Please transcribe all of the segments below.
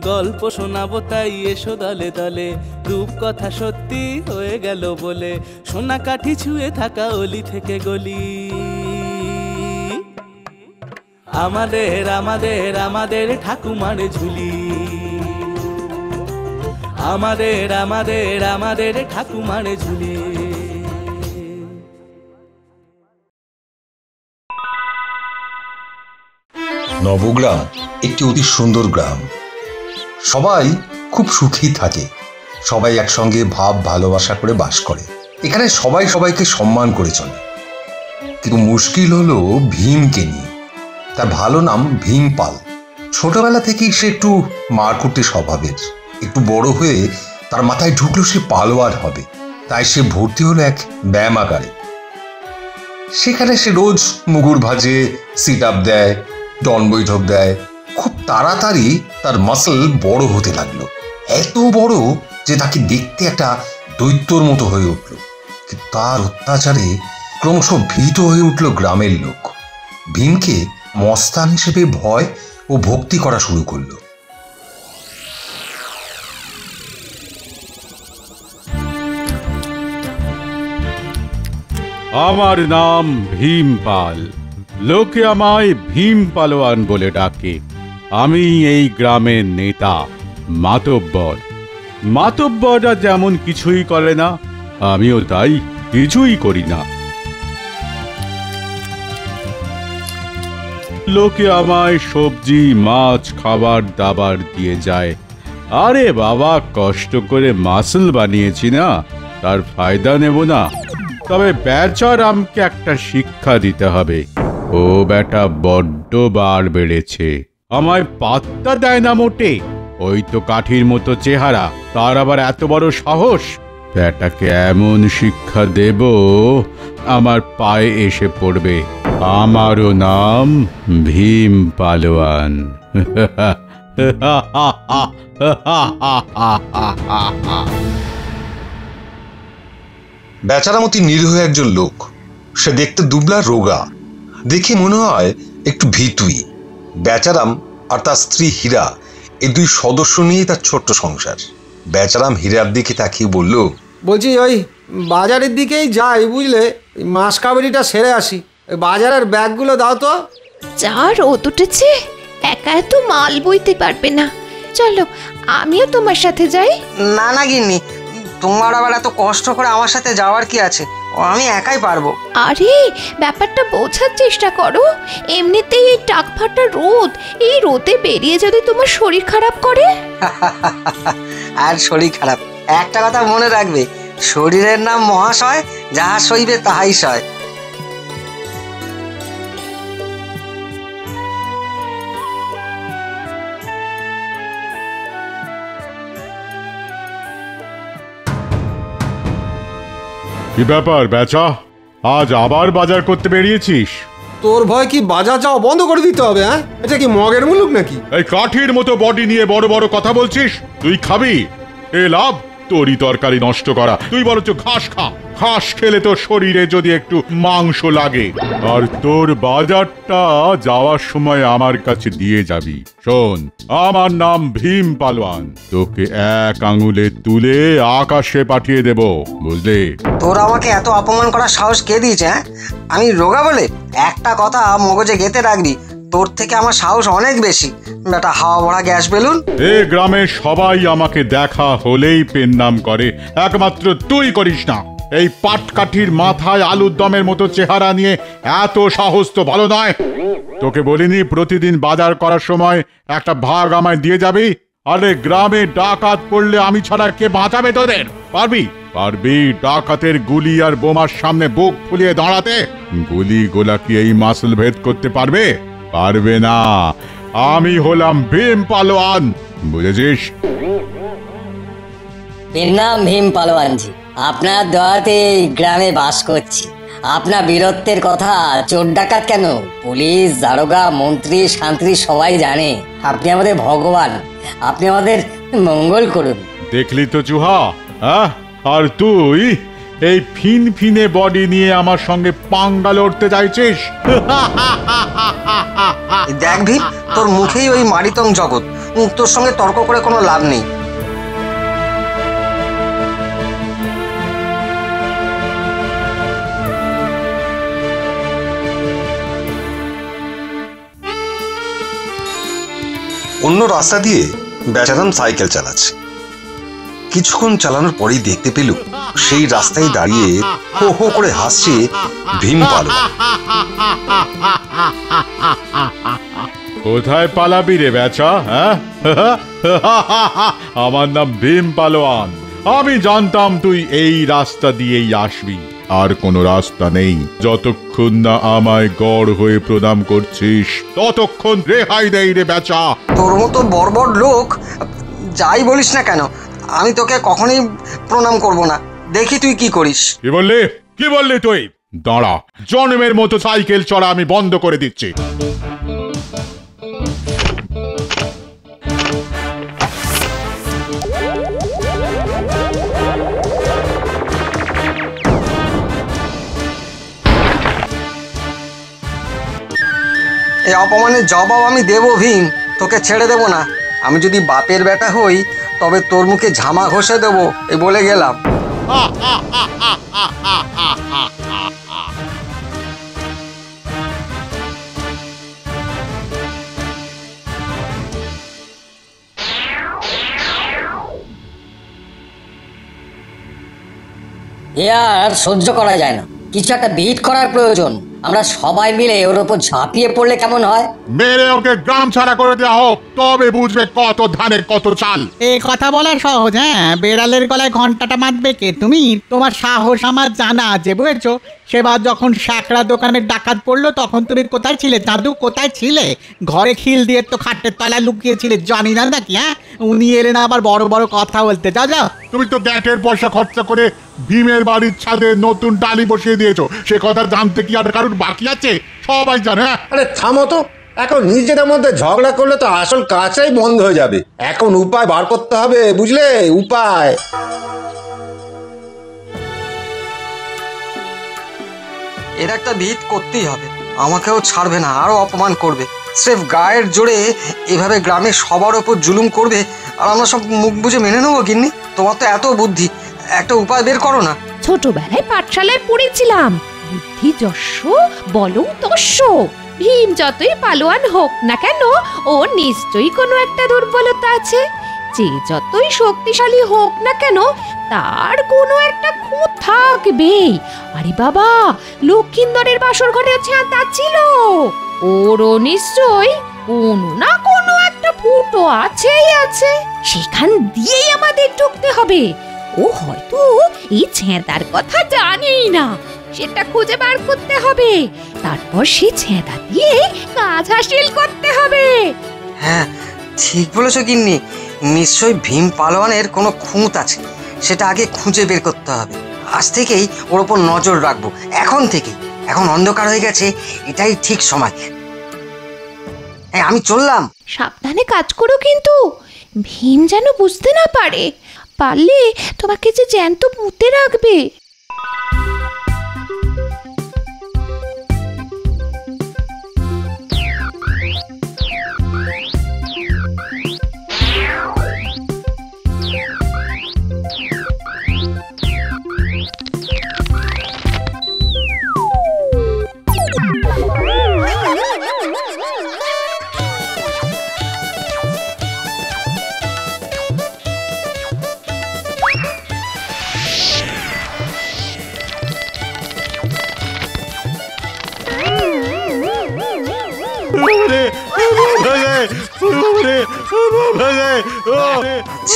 গল্প শোনাবো তাই এসো দলে দলে, রূপকথা সত্যি হয়ে গেল বলে, সোনা কাঠি ছুঁয়ে থাকা অলি থেকে গলি। আমাদের আমাদের আমাদের ঠাকুমার ঝুলি, আমাদের আমাদের আমাদের ঠাকুমার ঝুলি। নবগ্রাম একটি অতি সুন্দর গ্রাম। সবাই খুব সুখী থাকে, সবাই একসঙ্গে ভাব ভালোবাসা করে বাস করে। এখানে সবাই সবাইকে সম্মান করে চলে। কিন্তু মুশকিল হলো ভীমকে নিয়ে। তার ভালো নাম ভীম পাল। ছোটবেলা থেকেই সে একটু মারকুটে স্বভাবের। একটু বড় হয়ে তার মাথায় ঢুকলো সে পালোয়ার হবে, তাই সে ভর্তি হলো এক ব্যায়ামাগারে। সেখানে সে রোজ মুগুর ভাজে, সিট আপ দেয়, ডন বৈঠক দেয়। খুব তাড়াতাড়ি তার মাসল বড় হতে লাগলো, এত বড় যে তাকে দেখতে একটা দৈত্যর মতো হয়ে উঠল। তার অত্যাচারে ক্রমশ ভীত হয়ে উঠল গ্রামের লোক। ভীমকে মস্তান হিসেবে ভয় ও ভক্তি করা শুরু করলো। আমার নাম ভীম পাল, লোকে আমায় ভীম পালোয়ান বলে ডাকে। আমি এই গ্রামের নেতা, মাতব্বর। মাতব্বররা যেমন কিছুই করে না, আমিও তাই কিছুই করি না। লোকে আমায় সবজি মাছ খাবার দাবার দিয়ে যায়। আরে বাবা, কষ্ট করে মাসল বানিয়েছি না, তার ফায়দা নেব না? তবে বেচারামকে একটা শিক্ষা দিতে হবে। ও বেটা বড্ড বার বেড়েছে, আমায় পাত্তা দেয় না মোটে। ওই তো কাঠির মতো চেহারা, তার আবার এত বড় সাহস। বেটাকে এমন শিক্ষা দেব আমার পায়ে এসে পড়বে। আমারও নাম ভীম পালোয়ান। বেচারাম অতি নিরীহ একজন লোক। সে দেখতে দুবলা রোগা, দেখে মনে হয় একটু ভীতুই। বেচারাম আর তার স্ত্রী হীরা, এই দুই সদস্য নিয়ে তার ছোট্ট সংসার। বেচারাম হীরার দিকে তাকিয়ে বলল, বলছি ওই বাজারের দিকেই যাই, বুঝলে, মাস কাবাডিটা সেরে আসি। ওই বাজারের ব্যাগগুলো দাও তো। যা রোদ উঠেছে, একা এত মাল বইতে পারবে না, চলো আমিও তোমার সাথে যাই। না না গিন্নি, তোমার আবার এত কষ্ট করে আমার সাথে যাওয়ার কি আছে, আমি একাই পারবো। আরে ব্যাপারটা বোঝার চেষ্টা করো। এমনিতেই এই টাক ফাটা রোদ, এই রোদে বেরিয়ে যদি তোমার শরীর খারাপ করে। আর শরীর খারাপ, একটা কথা মনে রাখবে, শরীরের নাম মহাশয়, যাহা সইবে তাহাই সয়। কি ব্যাপার বেচা, আজ আবার বাজার করতে বেরিয়েছিস? তোর ভয় কি বাজার যাওয়া বন্ধ করে দিতে হবে? হ্যাঁ, এটা কি মগের মুলুক নাকি? এই কাঠির মতো বডি নিয়ে বড় বড় কথা বলছিস? তুই খাবি? এ লাভ তোরই তরকারি নষ্ট করা। তুই বরঞ্চ ঘাস খা। ঘাস খেলে তোর শরীরে যদি একটু মাংস লাগে। আর তোর বাজারটা যাওয়ার সময় আমার কাছে দিয়ে যাবি। শোন, আমার নাম ভীম পালোয়ান। তোকে এক আঙুলে তুলে আকাশে পাঠিয়ে দেব, বুঝলি? তোর আমাকে এত অপমান করার সাহস কে দিয়েছে? হ্যাঁ, আমি রোগা বলে? একটা কথা মগজে গেঁথে রাখবি, তোর থেকে আমার সাহস অনেক বেশি। বেটা হাওয়া ভরা গ্যাস বেলুন। এ গ্রামে সবাই আমাকে দেখা হলেই পেন নাম করে, একমাত্র তুই করিস না। এই পাটকাঠির মাথায় আলুর দমের মতো চেহারা নিয়ে এত সাহস তো ভালো নয়। তোকে বলিনি প্রতিদিন বাজার করার সময় একটা ভাগ আমায় দিয়ে যাবি? আরে গ্রামে ডাকাত পড়লে আমি ছাড়া কে বাঁচাবে তোদের? পারবি? পারবি ডাকাতের গুলি আর বোমার সামনে বুক ফুলিয়ে দাঁড়াতে? গুলি গোলা কি এই মাসল ভেদ করতে পারবে? পারবে না। আমি হলাম ভীম পালোয়ান, বুঝেছিস? এর নাম ভীম পালোয়ানজি। আপনার দয়াতে গ্রামে বাস করছি। আপনার বীরত্বের কথা চোর ডাকাত কেন, পুলিশ, দারোগা, মন্ত্রী, শান্ত্রী সবাই জানে। আপনি আমাদের ভগবান, আপনি আমাদের মঙ্গল করুন। দেখলি তো চুহা, আর তুই এই ফিন ফিনে বডি নিয়ে আমার সঙ্গে পাঙ্গা লড়তে চাইছিস? দেখ ভীম, তোর মুখেই ওই মারিতং জগৎ, তোর সঙ্গে তর্ক করে কোনো লাভ নেই। অন্য রাস্তা দিয়ে বেচারাম সাইকেল চালাচ্ছে। কিছুক্ষণ চালানোর পরেই দেখতে পেল সেই রাস্তায় দাঁড়িয়ে হো হো করে হাসছে ভীম পালোয়ান। কোথায় পালাবি রে বেচা? হ্যাঁ, আমার নাম ভীম পালোয়ান। আমি জানতাম তুই এই রাস্তা দিয়েই আসবি। আর কোনো রাস্তা নেই। যতক্ষণ না আমায় গড় হয়ে প্রণাম করছিস ততক্ষণ রেহাই দেই রে বেচা। তোর মতো বর্বর লোক যাই বলিস না কেন, আমি তোকে কখনোই প্রণাম করব না। দেখি তুই কি করিস। কি বললি তুই? দাঁড়া, জন্মের মতো সাইকেল চড়া আমি বন্ধ করে দিচ্ছি। এই অপমানের জবাব আমি দেবো ভীম, তোকে ছেড়ে দেব না। আমি যদি বাপের বেটা হই তবে তোর মুখে ঝামা ঘষে দেবো, এই বলে গেলাম। এ আর সহ্য করা যায় না, কিছু একটা বিহিত করার প্রয়োজন। আমরা সবাই মিলে ওর উপর ঝাঁপিয়ে পড়লে কেমন হয়? মেরে ওকে গ্রাম ছাড়া করে দেওয়া হোক, তবে বুঝবে কত ধানের কত চাল। এই কথা বলা সহজ, হ্যাঁ, বেড়ালের গলায় ঘন্টাটা মারবে কে তুমি? তোমার সাহস আমার জানা আছে, বুঝেছো? সেবার যখন শাকরা দোকানের ডাকাত পড়লো তখন তুমি কোথায় ছিলে? দাদু কোথায় ছিলে? ঘরে খিল দিয়ে তো খাটের তলায় লুকিয়েছিলে, জানি না নাকি? হ্যাঁ, উনি এলেন আবার বড় বড় কথা বলতে। যাও যাও। তুমি তো গ্যাটের পয়সা খরচা করে ভীমের বাড়ির ছাদে নতুন টালি বসিয়ে দিয়েছো, সে কথা জানতে কি আর কারোর বাকি আছে? সবাই জানে। আরে থামো তো, এখন নিজেদের মধ্যে ঝগড়া করলে তো আসল কাজটাই বন্ধ হয়ে যাবে। এখন উপায় বার করতে হবে, বুঝলে? উপায়। এর একটা ভিত করতেই হবে। আমাকেও ছাড়বে না, আরো অপমান করবে। স্রেফ গায়ের জোরে এভাবে গ্রামে সবার ওপর জুলুম করবে আর আমরা সব মুখ বুঝে মেনে নেবো। গিন্নি, তোমার তো এত বুদ্ধি, একটা উপায় বের করো না। ছোটবেলায় পাঠশালায় পড়েছিলাম, বুদ্ধি যস্য বলং তস্য। ভীম যতই পালোয়ান হোক না কেন, ও নিশ্চয়ই কোনো একটা দুর্বলতা আছে। যে যতই শক্তিশালী হোক না কেন, তার কোনো একটা খুঁত থাকবেই। আরে বাবা, লক্ষিন্দরের বাসর ঘরে ছাতা ছিল, ওরও নিশ্চয়ই কোনো না কোনো একটা ফুটো আছেই আছে। সেখান দিয়েই আমাদের ঢুকতে হবে। ও হয়তো এই ছেঁদার কথা জানেই না, সেটা খুঁজে বার করতে হবে। তারপর সেই ছেঁদা দিয়ে কাজ হাসিল করতে হবে। হ্যাঁ, ঠিক বলেছো গিন্নি। নিশ্চয়ই ভীম পালোয়ানের কোনো খুঁত আছে, সেটা আগে খুঁজে বের করতে হবে। আজ থেকেই ওর ওপর নজর রাখবো, এখন থেকেই। এখন অন্ধকার হয়ে গেছে, এটাই ঠিক সময়। হ্যাঁ, আমি চললাম। সাবধানে কাজ করো কিন্তু, ভীম যেন বুঝতে না পারে। পারলে তোমাকে যে জ্যান্ত পুঁতে রাখবে।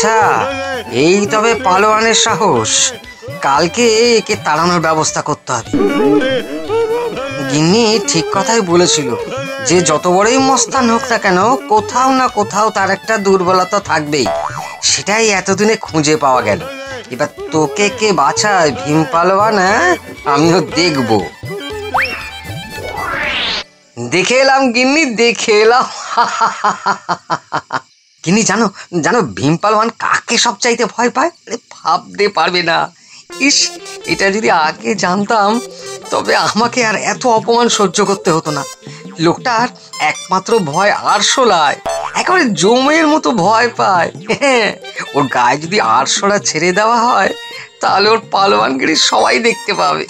আচ্ছা, এই তবে পালোয়ানের সাহস। কালকে একে তাড়ানোর ব্যবস্থা করতে হবে। গিন্নি ঠিক কথাই বলেছিল যে যত বড়ই মস্তান হোক না কেন, কোথাও না কোথাও তার একটা দুর্বলতা থাকবেই। সেটাই এতদিনে খুঁজে পাওয়া গেল। এবার তোকে কে বাঁচায় ভীম পালোয়ান, আমিও দেখবো। দেখে এলাম গিন্নি, দেখে এলাম। গিন্নি, জানো জানো ভীম পালোয়ান কাকে সবচাইতে ভয় পায়? ভাবতে পারবে না। ইস, এটা যদি আগে জানতাম তবে আমাকে আর এত অপমান সহ্য করতে হতো না। লোকটার একমাত্র ভয় আরশোলায়। একেবারে জমের মতো ভয় পায়। ওর গায়ে যদি আরশোলা ছেড়ে দেওয়া হয় তাহলে ওর পালোয়ানগিরি সবাই দেখতে পাবে।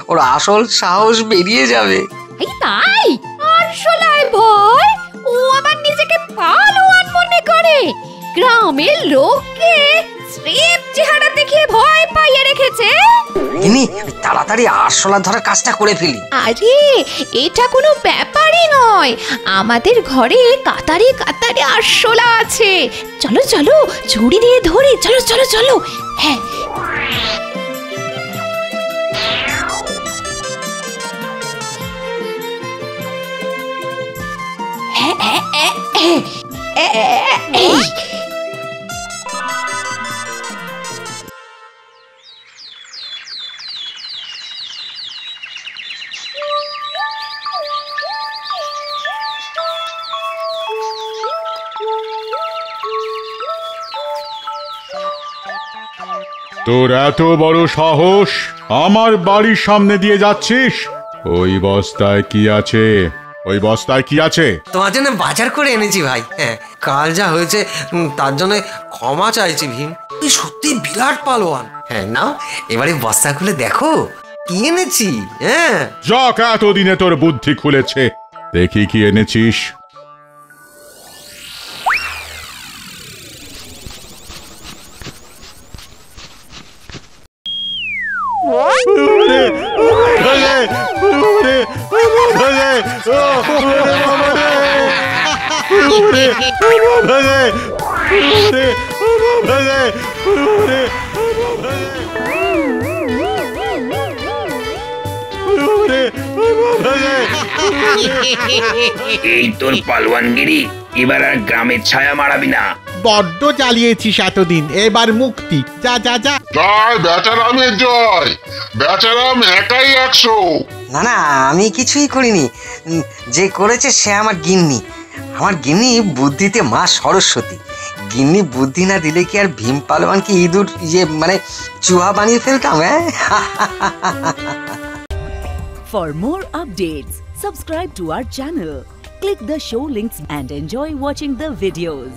ওর আসল সাহস বেরিয়ে যাবে। এই তাই আরশোলায় ভয়? ও আবার নিজেকে পালোয়ান মনে করে? গ্রামের লোককে স্রেফ চেহারা দেখিয়ে ভয় পাইয়ে রেখেছে। গিন্নি তাড়াতাড়ি আরশোলা ধরার কাজটা করে ফেলি। আরে এটা কোনো ব্যাপারই নয়, আমাদের ঘরে কাতারে কাতারে আরশোলা আছে। চলো চলো ঝুড়ি দিয়ে ধরি, চলো চলো চলো। হ্যাঁ এই তোর এত বড় সাহস, আমার বাড়ির সামনে দিয়ে যাচ্ছিস? ওই বস্তায় কি আছে? ওই বস্তায় কি আছে? তোমার জন্য বাজার করে এনেছি ভাই। হ্যাঁ, কাল যা হয়েছে তার জন্য ক্ষমা চাইছি ভীম। তুই সত্যি বিরাট পালোয়ান। হ্যাঁ নাও, এবারে বস্তা খুলে দেখো কি এনেছি। হ্যাঁ যাক, এতদিনে তোর বুদ্ধি খুলেছে, দেখি কি এনেছিস। এই তোর পালোয়ানগিরি, এবার আর গ্রামের ছায়া মারাবি না। বড্ড জ্বালিয়েছিস এতদিন, এবার মুক্তি। যা যা যা। জয় বেচারামের জয়, বেচারাম একাই 100। না না, আমি কিছুই করিনি। যে করেছে সে আমার গিন্নি। আমার গিন্নি বুদ্ধিতে মা সরস্বতী। গিন্নি বুদ্ধি না দিলে কি আর ভীম পালোয়ানকে ইঁদুর মানে চুহা বানিয়ে ফেলতাম? হ্যাঁ। For more updates, subscribe to our channel, click the show links and enjoy watching the videos.